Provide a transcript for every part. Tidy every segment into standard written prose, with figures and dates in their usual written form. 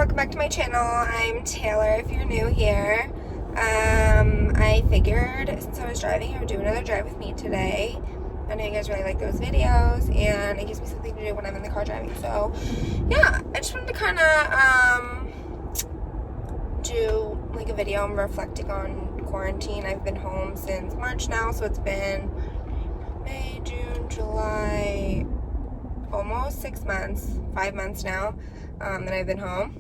welcome back to my channel. I'm Taylor if you're new here. I figured since I was driving I would do another drive with me today. I know you guys really like those videos and it gives me something to do when I'm in the car driving. So yeah, I just wanted to kind of do like a video reflecting on quarantine. I've been home since March now, so it's been May, June, July, almost 6 months, 5 months now that I've been home,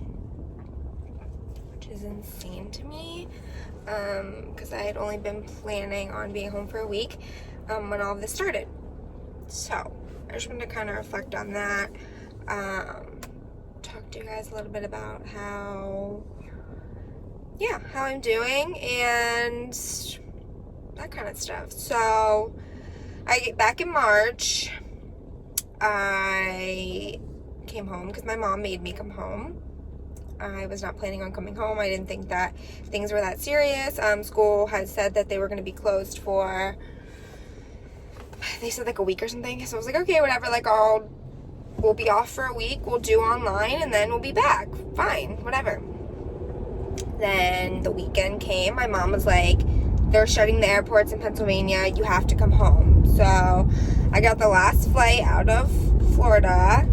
which is insane to me because I had only been planning on being home for a week when all of this started. So I just wanted to kind of reflect on that, talk to you guys a little bit about how I'm doing and that kind of stuff. So I get back in March. I came home because my mom made me come home. I was not planning on coming home. I didn't think that things were that serious. School had said that they were going to be closed for, they said like a week or something. So I was like, okay, whatever, like we'll be off for a week. We'll do online and then we'll be back. Fine, whatever. Then the weekend came. My mom was like, they're shutting the airports in Pennsylvania. You have to come home. So I got the last flight out of Florida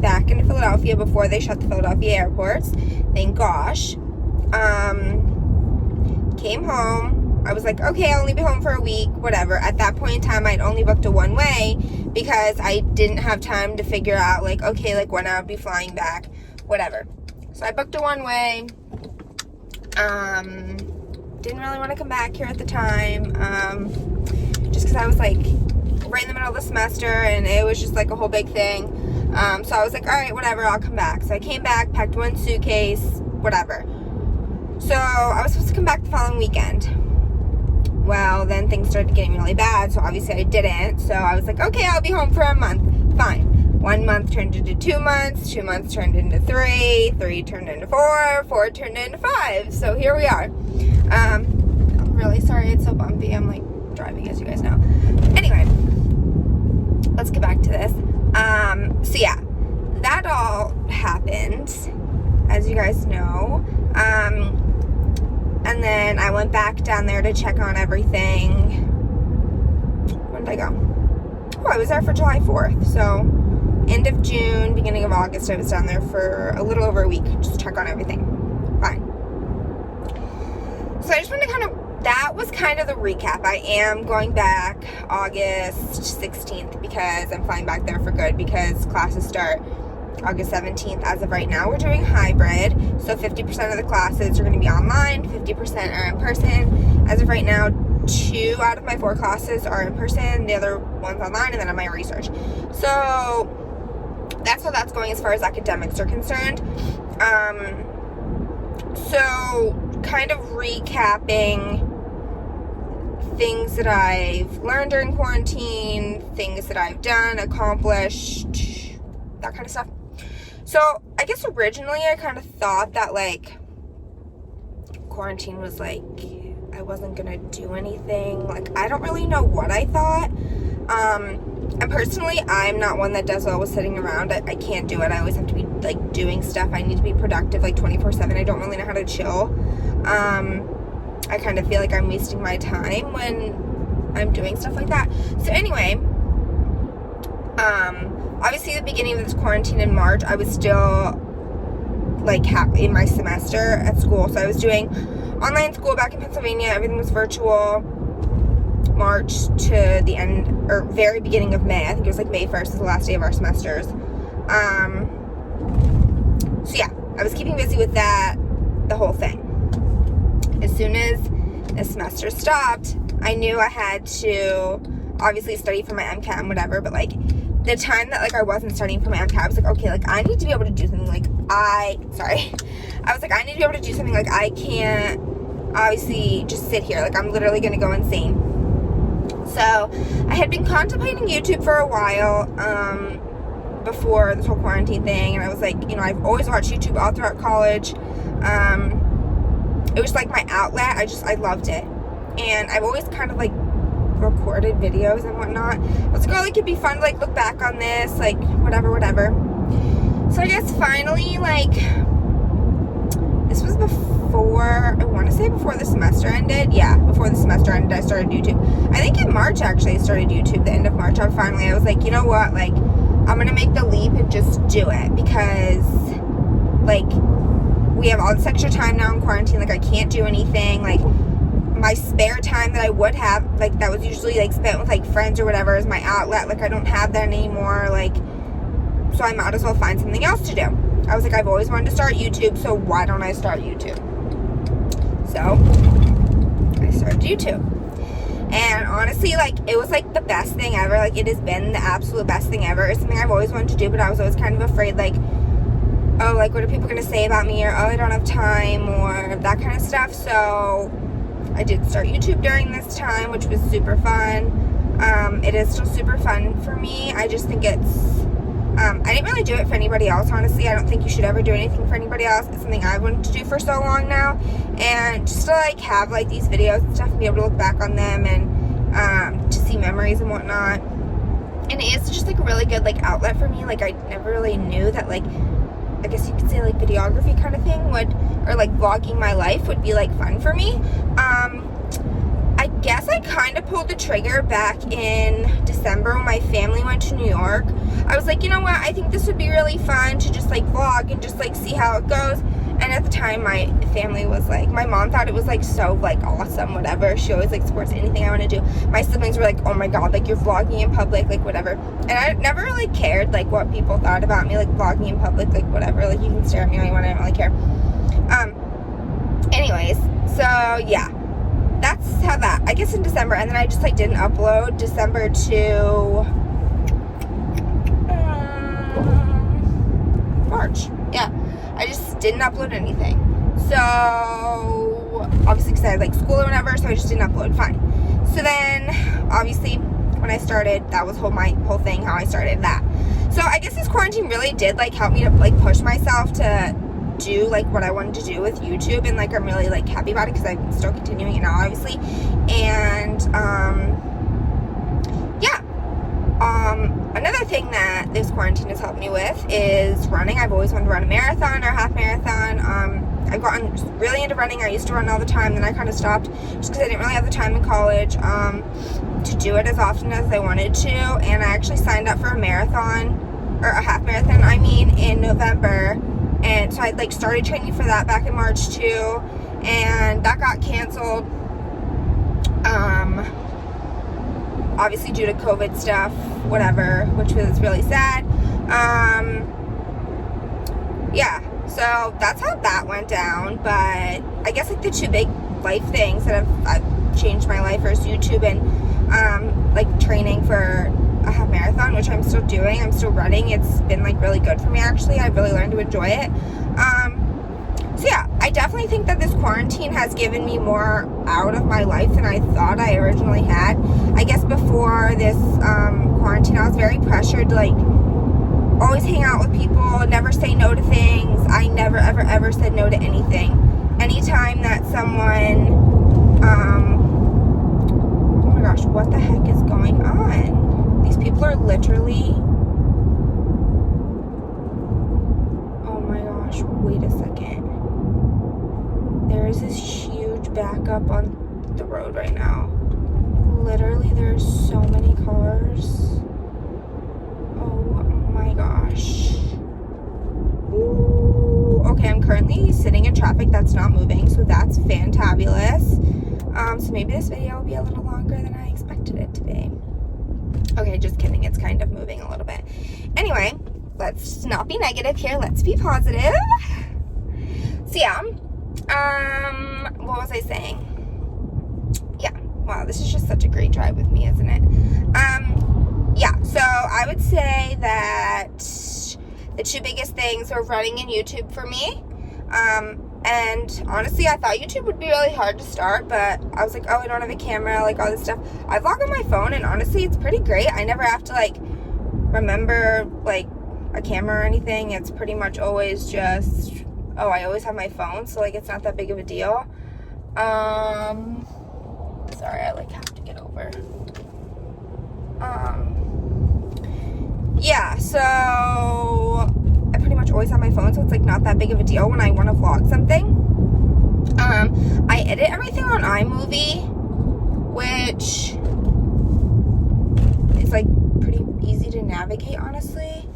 back into Philadelphia before they shut the Philadelphia airports. Thank gosh. Came home. I was like, okay, I'll only be home for a week, whatever. At that point in time, I'd only booked a one-way because I didn't have time to figure out, like, okay, like when I would be flying back, whatever. So I booked a one-way. Didn't really want to come back here at the time, just because I was like right in the middle of the semester and it was just like a whole big thing. So I was like, all right, whatever, I'll come back. So I came back, packed one suitcase, whatever. So I was supposed to come back the following weekend. Well, then things started getting really bad, so obviously I didn't. So I was like, okay, I'll be home for a month. Fine. 1 month turned into 2 months, 2 months turned into 3, 3 turned into 4, 4 turned into 5. So here we are. I'm really sorry it's so bumpy. I'm like driving, as you guys know. Anyway, let's get back to this. So yeah, that all happened, as you guys know. And then I went back down there to check on everything. When did I go? Oh, I was there for July 4th. So end of June, beginning of August, I was down there for a little over a week, just check on everything. Fine. So I just wanted to that was kind of the recap. I am going back August 16th because I'm flying back there for good because classes start August 17th. As of right now, we're doing hybrid. So 50% of the classes are going to be online, 50% are in person. As of right now, 2 out of my 4 classes are in person, the other one's online, and then I'm my research. So that's how that's going as far as academics are concerned. So kind of recapping things that I've learned during quarantine, things that I've done, accomplished, that kind of stuff. So I guess originally I kind of thought that like quarantine was like I wasn't gonna do anything. Like I don't really know what I thought. And personally, I'm not one that does well with sitting around. I can't do it. I always have to be like doing stuff. I need to be productive like 24/7. I don't really know how to chill. I kind of feel like I'm wasting my time when I'm doing stuff like that. So anyway, obviously the beginning of this quarantine in March, I was still like in my semester at school. So I was doing online school back in Pennsylvania. Everything was virtual. March to the end or very beginning of May. I think it was like May 1st is the last day of our semesters. So yeah, I was keeping busy with that, the whole thing. As soon as the semester stopped, I knew I had to obviously study for my MCAT, whatever, but like the time that like I wasn't studying for my MCAT, I was like, okay, like I need to be able to do something like I was like, I need to be able to do something. Like I can't obviously just sit here. Like I'm literally gonna go insane. So I had been contemplating YouTube for a while before this whole quarantine thing, and I was like, you know, I've always watched YouTube all throughout college. It was like my outlet. I loved it, and I've always kind of like recorded videos and whatnot. I was like, oh, like it'd be fun to like look back on this, like whatever. So I guess finally, like I want to say before the semester ended. Yeah, before the semester ended, I started YouTube. I think in March, actually, I started YouTube. The end of March, I was like, you know what? Like, I'm going to make the leap and just do it. Because, like, we have all this extra time now in quarantine. Like, I can't do anything. Like, my spare time that I would have, like, that was usually, like, spent with, like, friends or whatever is my outlet. Like, I don't have that anymore. Like, so I might as well find something else to do. I was like, I've always wanted to start YouTube, so why don't I start YouTube? So, I started YouTube. And honestly, like, it was, like, the best thing ever. Like, it has been the absolute best thing ever. It's something I've always wanted to do, but I was always kind of afraid, like, oh, like, what are people going to say about me? Or, oh, I don't have time, or that kind of stuff. So, I did start YouTube during this time, which was super fun. It is still super fun for me. I just think it's... I didn't really do it for anybody else, honestly. I don't think you should ever do anything for anybody else. It's something I've wanted to do for so long now. And just to, like, have, like, these videos and stuff and be able to look back on them and to see memories and whatnot. And it is just, like, a really good, like, outlet for me. Like, I never really knew that, like, I guess you could say, like, videography kind of thing would, or, like, vlogging my life would be, like, fun for me. I guess I kind of pulled the trigger back in December when my family went to New York. I was like, you know what, I think this would be really fun to just, like, vlog and just, like, see how it goes. And at the time, my family was like, my mom thought it was, like, so, like, awesome, whatever. She always, like, supports anything I want to do. My siblings were like, oh my god, like, you're vlogging in public, like, whatever. And I never really cared, like, what people thought about me, like, vlogging in public, like, whatever. Like, you can stare at me all you want, I don't really care. Anyways, so, yeah. That's how that, I guess in December, and then I just, like, didn't upload December to March. Yeah, I just didn't upload anything. So, obviously, because I had, like, school or whatever, so I just didn't upload. Fine. So then, obviously, when I started, that was my whole thing, how I started that. So, I guess this quarantine really did, like, help me to, like, push myself to do, like, what I wanted to do with YouTube, and, like, I'm really, like, happy about it, because I'm still continuing it now, obviously. And, yeah. Another thing that this quarantine has helped me with is running. I've always wanted to run a marathon or a half marathon. I've gotten really into running. I used to run all the time, then I kind of stopped just because I didn't really have the time in college to do it as often as I wanted to. And I actually signed up for a marathon, or a half marathon, I mean, in November. And so I, like, started training for that back in March too, and that got canceled. Obviously due to COVID stuff, whatever, which was really sad. Yeah, so that's how that went down. But I guess, like, the two big life things that have changed my life is YouTube and like training for a half marathon, which I'm still doing. I'm still running. It's been, like, really good for me, actually. I've really learned to enjoy it. So yeah, I definitely think that this quarantine has given me more out of my life than I thought I originally had. I guess before this quarantine, I was very pressured to, like, always hang out with people, never say no to things. I never, ever, ever said no to anything. Anytime that someone, oh my gosh, what the heck is going on? These people are literally, oh my gosh, wait a second. There is this huge backup on the road right now. Literally, there's so many cars. Oh my gosh. Ooh. Okay, I'm currently sitting in traffic that's not moving, so that's fantabulous. So maybe this video will be a little longer than I expected it to be. Okay, just kidding. It's kind of moving a little bit. Anyway, let's not be negative here. Let's be positive. So yeah, what was I saying? Yeah, wow, this is just such a great drive with me, isn't it? Yeah, so I would say that the two biggest things are running and YouTube for me. And honestly, I thought YouTube would be really hard to start, but I was like, oh, I don't have a camera, like, all this stuff. I vlog on my phone, and honestly, it's pretty great. I never have to, like, remember, like, a camera or anything. It's pretty much always just, oh, I always have my phone, so, like, it's not that big of a deal. Sorry, I, like, have to get over. Yeah, so I pretty much always have my phone, so it's, like, not that big of a deal when I want to vlog something. I edit everything on iMovie, which is like pretty easy to navigate, honestly.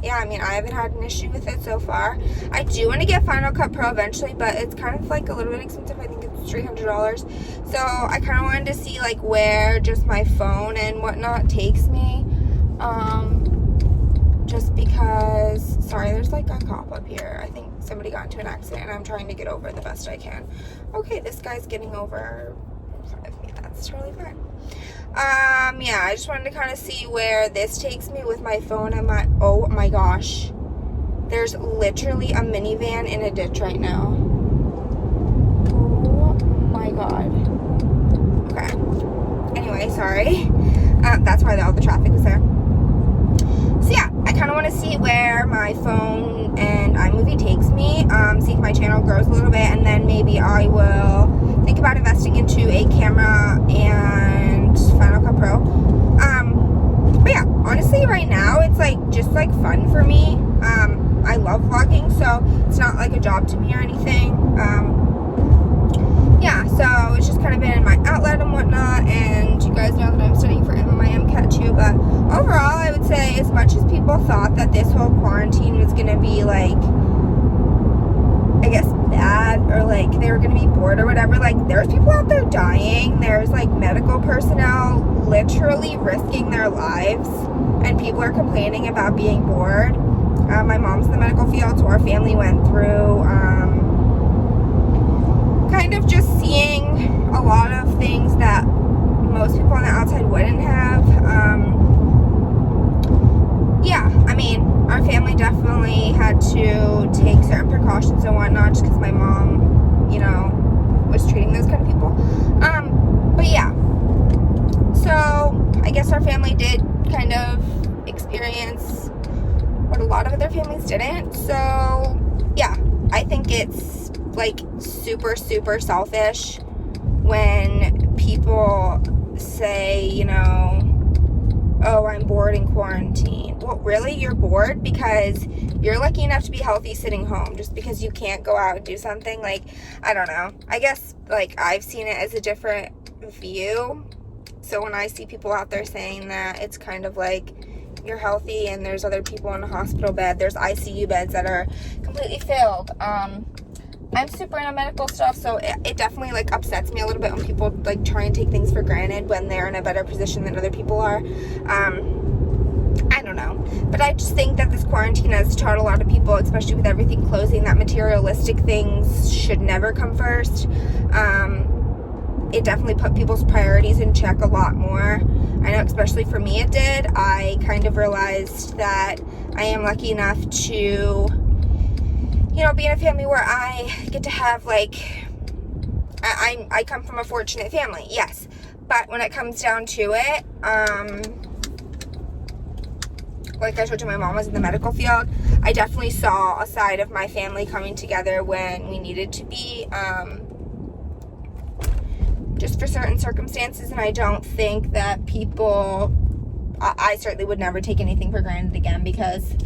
Yeah, I mean, I haven't had an issue with it so far. I do want to get Final Cut Pro eventually, but it's kind of like a little bit expensive. I think it's $300. So I kind of wanted to see like where just my phone and whatnot takes me. Just because, sorry, there's like a cop up here. I think somebody got into an accident and I'm trying to get over it the best I can. Okay, this guy's getting over 5 feet. That's totally fine. Yeah, I just wanted to kind of see where this takes me with my phone and my, oh my gosh. There's literally a minivan in a ditch right now. Oh my god. Okay. Anyway, sorry. That's why all the traffic was there. So yeah, I kind of want to see where my phone and iMovie takes me, see if my channel grows a little bit, and then maybe I will think about investing into a camera and Final Cut Pro. But yeah, honestly right now it's like just like fun for me. I love vlogging, so it's not like a job to me or anything. Yeah, so it's just kind of been my outlet and whatnot, and you guys know that I'm studying for my MCAT too, but overall I would say as much as people thought that this whole quarantine was going to be like, I guess bad, or like they were going to be bored or whatever, like there's people out there dying, there's like medical personnel literally risking their lives, and people are complaining about being bored. My mom's in the medical field, so our family went through kind of just seeing a lot of things that most people on the outside wouldn't have. Yeah, I mean, our family definitely had to take certain precautions and whatnot just because my mom, you know, was treating those kind of people. But yeah, so I guess our family did kind of experience what a lot of other families didn't. So yeah, I think it's like super, super selfish when people say, you know, oh, I'm bored in quarantine. Well, really, you're bored because you're lucky enough to be healthy sitting home. Just because you can't go out and do something, like, I don't know. I guess, like, I've seen it as a different view. So when I see people out there saying that, it's kind of like, you're healthy and there's other people in a hospital bed. There's ICU beds that are completely filled. I'm super into medical stuff, so it definitely like upsets me a little bit when people like try and take things for granted when they're in a better position than other people are. I don't know, but I just think that this quarantine has taught a lot of people, especially with everything closing, that materialistic things should never come first. It definitely put people's priorities in check a lot more. I know, especially for me it did. I kind of realized that I am lucky enough to, you know, be in a family where I get to have, like, I come from a fortunate family, yes. But when it comes down to it, like I told you, my mom was in the medical field. I definitely saw a side of my family coming together when we needed to be, just for certain circumstances, and I don't think that people, I certainly would never take anything for granted again, because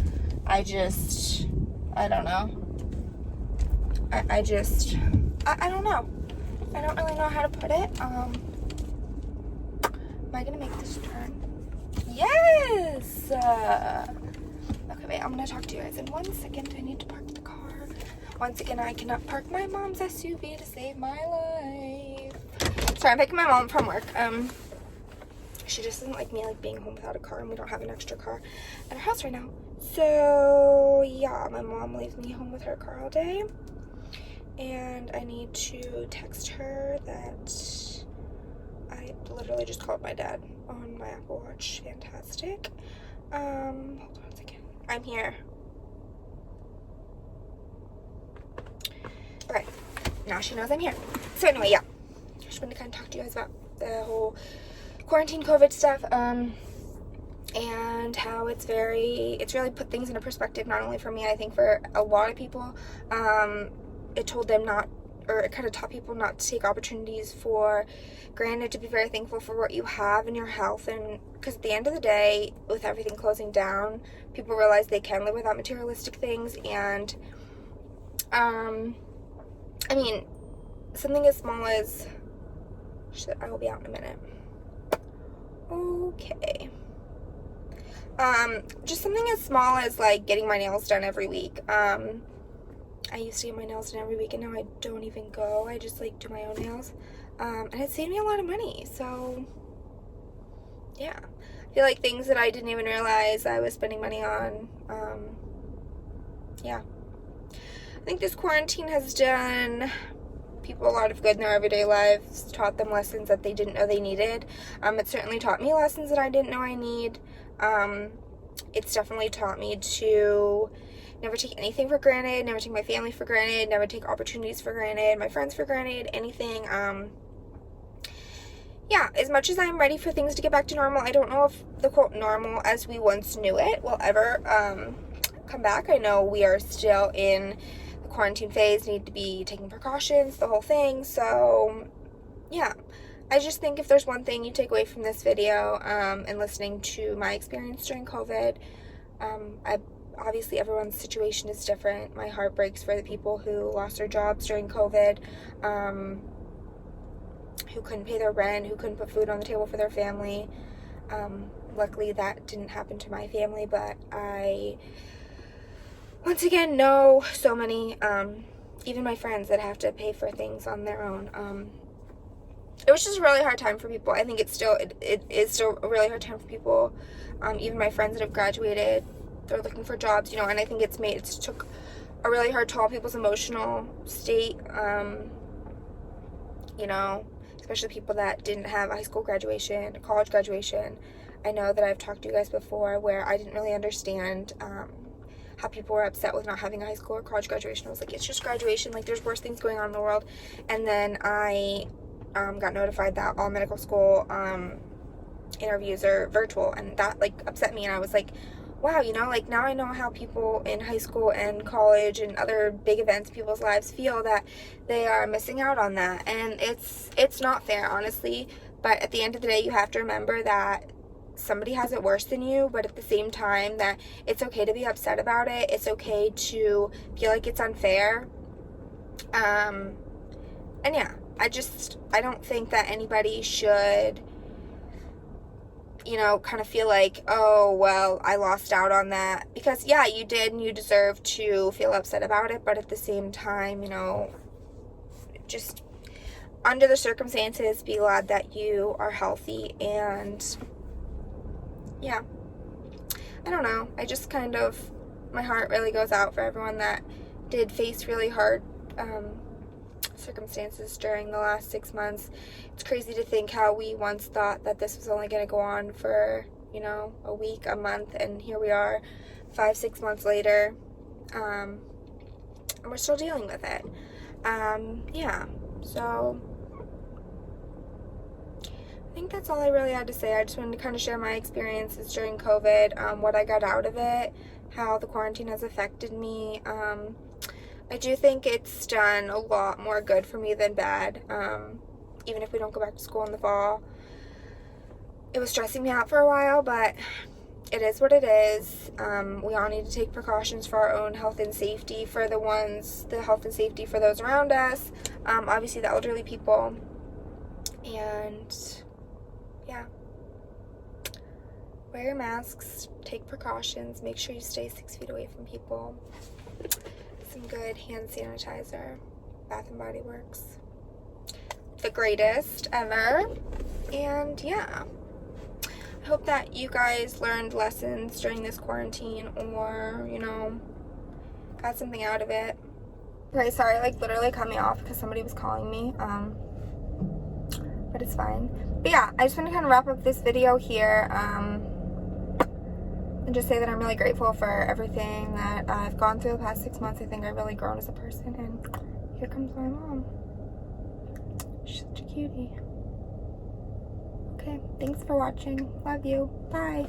I don't know. I don't know. I don't really know how to put it. Am I gonna make this turn? Yes! Okay, wait, I'm gonna talk to you guys in 1 second. I need to park the car. Once again, I cannot park my mom's SUV to save my life. Sorry, I'm picking my mom from work. She just doesn't like me like being home without a car, and we don't have an extra car at our house right now. So yeah, my mom leaves me home with her car all day, and I need to text her that I literally just called my dad on my Apple Watch. Fantastic. Hold on 1 second. I'm here. Okay, now she knows I'm here. So anyway, yeah, I just wanted to kind of talk to you guys about the whole quarantine COVID stuff, and how it's really put things into perspective, not only for me, I think for a lot of people. It told them it kind of taught people not to take opportunities for granted, to be very thankful for what you have in your health, and because at the end of the day, with everything closing down, people realize they can live without materialistic things, and I mean, something as small as, shit, I will be out in a minute. Okay. Just something as small as, like, getting my nails done every week. I used to get my nails done every week, and now I don't even go. I just, like, do my own nails. And it saved me a lot of money, so, yeah. I feel like things that I didn't even realize I was spending money on, yeah. I think this quarantine has done people a lot of good in their everyday lives, taught them lessons that they didn't know they needed. It certainly taught me lessons that I didn't know I need. It's definitely taught me to never take anything for granted, never take my family for granted, never take opportunities for granted, my friends for granted, anything. Yeah, as much as I'm ready for things to get back to normal, I don't know if the quote normal as we once knew it will ever come back. I know we are still in the quarantine phase, need to be taking precautions, the whole thing. So, yeah. I just think if there's one thing you take away from this video and listening to my experience during COVID, obviously everyone's situation is different. My heart breaks for the people who lost their jobs during COVID, who couldn't pay their rent, who couldn't put food on the table for their family. Luckily that didn't happen to my family, but I, once again, know so many, even my friends that have to pay for things on their own. It was just a really hard time for people. I think it is still a really hard time for people. Even my friends that have graduated, they're looking for jobs, you know, and I think it's took a really hard toll on people's emotional state, you know, especially people that didn't have a high school graduation, a college graduation. I know that I've talked to you guys before where I didn't really understand how people were upset with not having a high school or college graduation. I was like, it's just graduation, like there's worse things going on in the world. And then I got notified that all medical school interviews are virtual, and that like upset me, and I was like, wow, you know, like now I know how people in high school and college and other big events in people's lives feel, that they are missing out on that. And it's not fair, honestly, but at the end of the day you have to remember that somebody has it worse than you, but at the same time that it's okay to be upset about it. It's okay to feel like it's unfair. And yeah, I don't think that anybody should, you know, kind of feel like, oh, well, I lost out on that. Because, yeah, you did, and you deserve to feel upset about it. But at the same time, you know, just under the circumstances, be glad that you are healthy. And, yeah, I don't know. I just kind of, my heart really goes out for everyone that did face really hard circumstances during the last 6 months. It's crazy to think how we once thought that this was only going to go on for, you know, a week, a month, and here we are 5-6 months later, and we're still dealing with it. Yeah, so I think that's all I really had to say. I just wanted to kind of share my experiences during COVID, what I got out of it, how the quarantine has affected me. I do think it's done a lot more good for me than bad, even if we don't go back to school in the fall. It was stressing me out for a while, but it is what it is. We all need to take precautions for our own health and safety, for the health and safety for those around us, obviously the elderly people, and yeah. Wear your masks, take precautions, make sure you stay 6 feet away from people. Some good hand sanitizer. Bath & Body Works. The greatest ever. And yeah. I hope that you guys learned lessons during this quarantine, or, you know, got something out of it. Okay, sorry, like literally cut me off because somebody was calling me. But it's fine. But yeah, I just want to kind of wrap up this video here. And just say that I'm really grateful for everything that I've gone through the past 6 months. I think I've really grown as a person, and here comes my mom. She's such a cutie. Okay, thanks for watching. Love you. Bye.